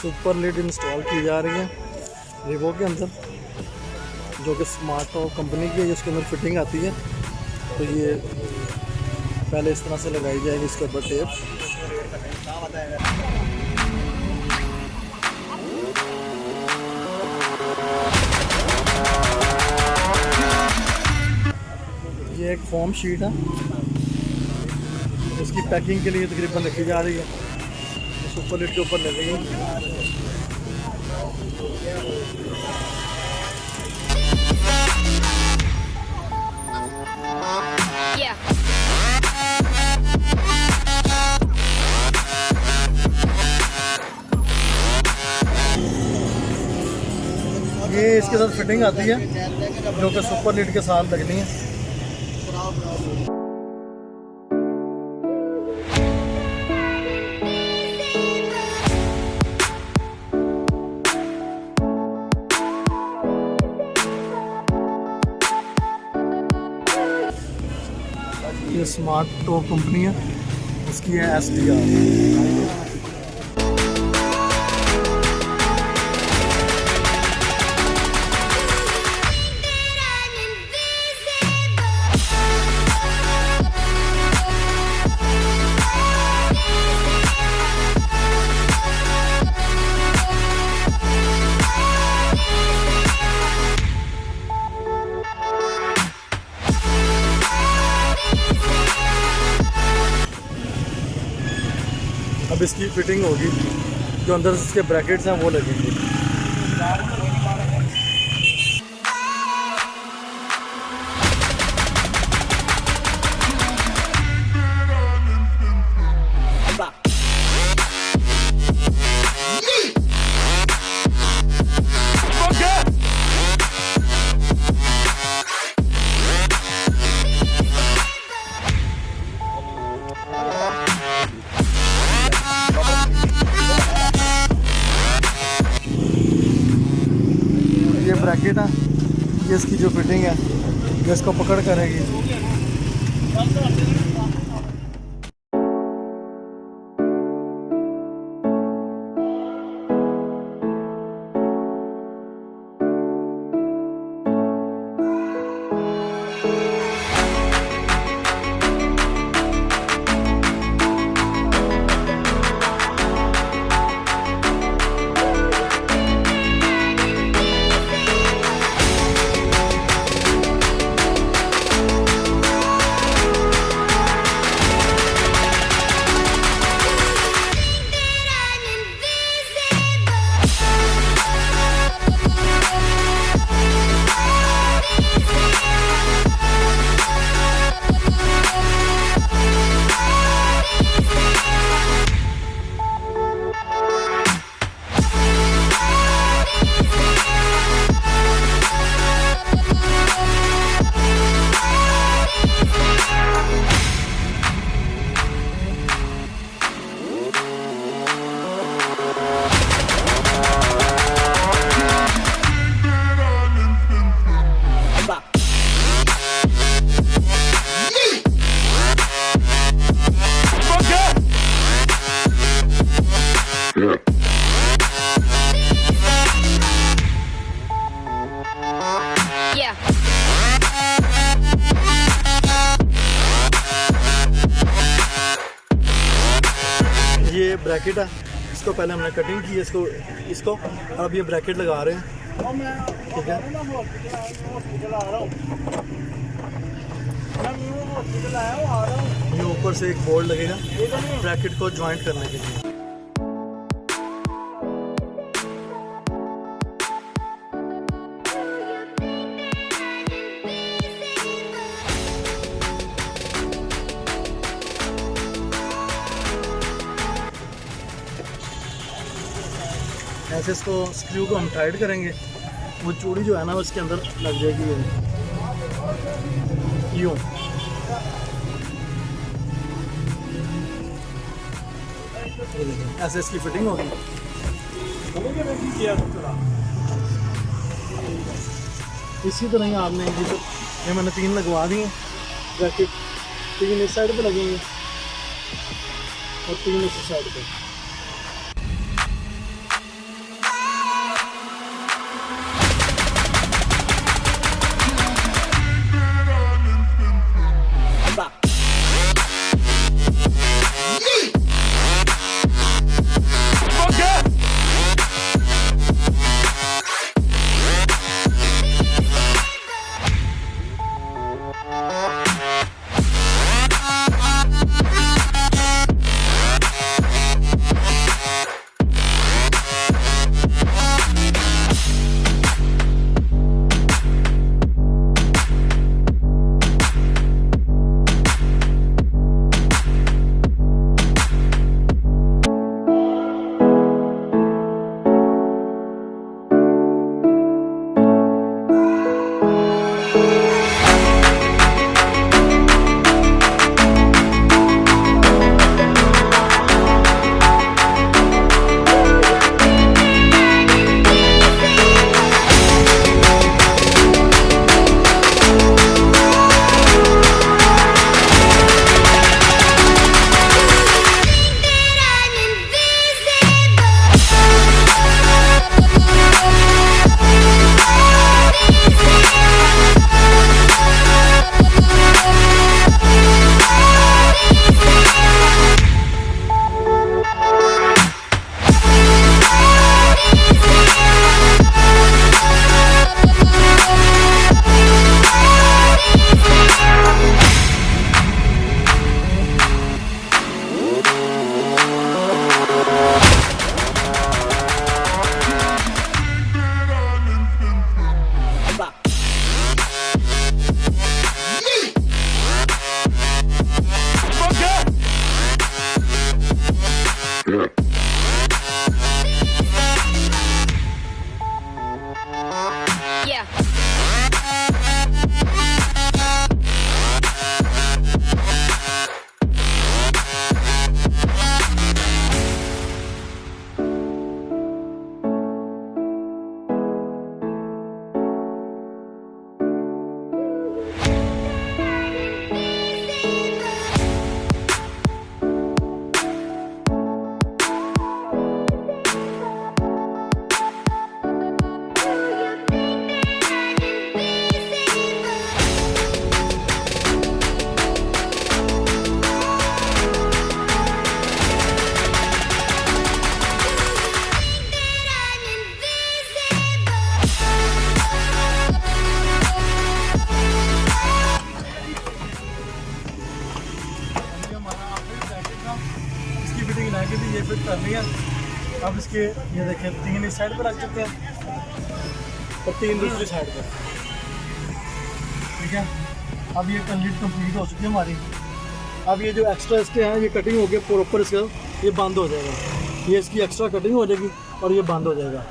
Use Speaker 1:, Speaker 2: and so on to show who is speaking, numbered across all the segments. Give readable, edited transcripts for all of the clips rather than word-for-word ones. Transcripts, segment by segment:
Speaker 1: Super lid install की जा रही है रिवो के अंदर, जो कि स्मार्ट टॉप कंपनी की है, जिसके अंदर फिटिंग आती है। तो ये पहले इस तरह से लगाई जाएगी इसके ऊपर टेप। ये एक फोम शीट है, इसकी पैकिंग के लिए तकरीबन रखी जा रही है, सुपर लिड के ऊपर लगेगी। ये इसके साथ फिटिंग आती है, जो कि सुपर लिड के साथ लगनी है। ये स्मार्ट टॉप कंपनी है, इसकी है SDR। अब इसकी फिटिंग होगी, जो अंदर इसके ब्रैकेट्स हैं वो लगेंगे। ब्रैकेट है, ये इसकी जो फिटिंग है ये इसको पकड़ करेगी। ये ब्रैकेट है, इसको पहले हमने कटिंग की है, इसको अब ये ब्रैकेट लगा रहे हैं। ठीक है, ये ऊपर से एक बोल्ट लगेगा ब्रैकेट को ज्वाइंट करने के लिए। ऐसे इसको स्क्रू को हम टाइट करेंगे, वो चूड़ी जो है ना उसके अंदर लग जाएगी यूँ। ऐसे इसकी फिटिंग होगी। इसी तरह ही आपने ये मैंने 3 लगवा दी हैं ब्रैकेट, 3 इस साइड पे लगेंगे और 3 इस साइड पे। ठीक है। अब इसके ये देखें 3 इस साइड पर रख चुके हैं और 3 दूसरी साइड पर, ठीक है। अब ये कंप्लीट हो चुकी है हमारी। अब ये जो एक्स्ट्रा इसके हैं ये कटिंग हो गया प्रॉपर, इसका ये बंद हो जाएगा, ये इसकी एक्स्ट्रा कटिंग हो जाएगी और ये बंद हो जाएगा।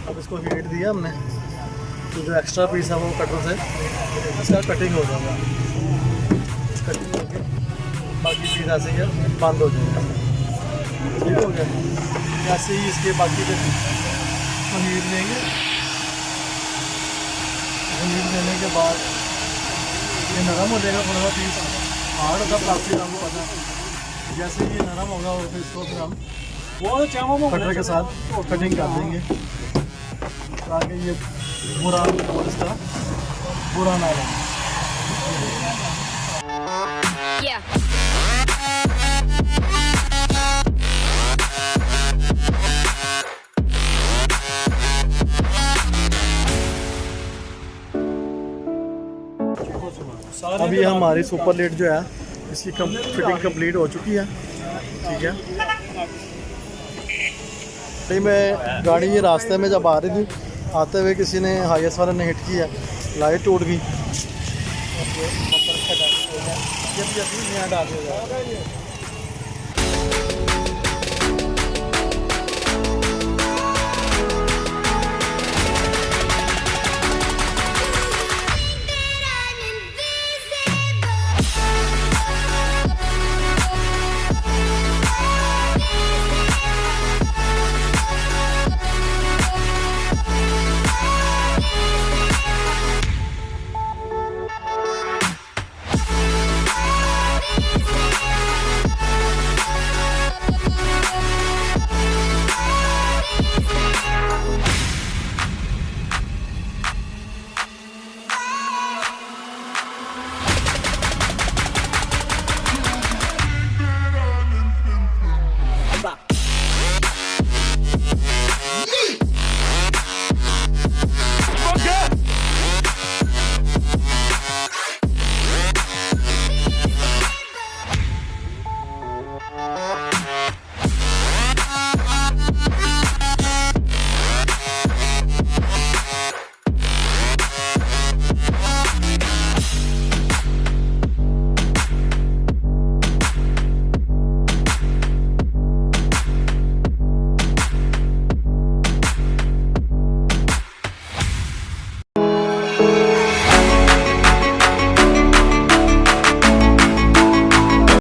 Speaker 1: अब इसको हीट दिया हमने तो जो एक्स्ट्रा पीस है वो कटर से इसका कटिंग हो जाएगा, कटिंग हो गया, बाकी पीस ऐसे ही बंद हो जाएगा, ठीक हो गया। ऐसे ही इसके बाकी पे हीट देंगे, हीट देने के बाद ये नरम हो जाएगा, थोड़ा सा पीस हार्ड होता प्लास्टिक हमको पता है। जैसे ही ये नरम होगा और फिर इसको फिर हम कटर के साथ कटिंग कर देंगे ताकि ये बुरा और इसका बुरा ना लगे। अब ये हमारी सुपर लेट जो है इसकी फिटिंग कंप्लीट हो चुकी है, ठीक है। नहीं मैं गाड़ी ये रास्ते में जब आ रही थी आते हुए किसी ने हाईएस्ट वाले ने हिट किया, लाइट टूट गई। ये भी अपनी नया डाल दिया जाएगा।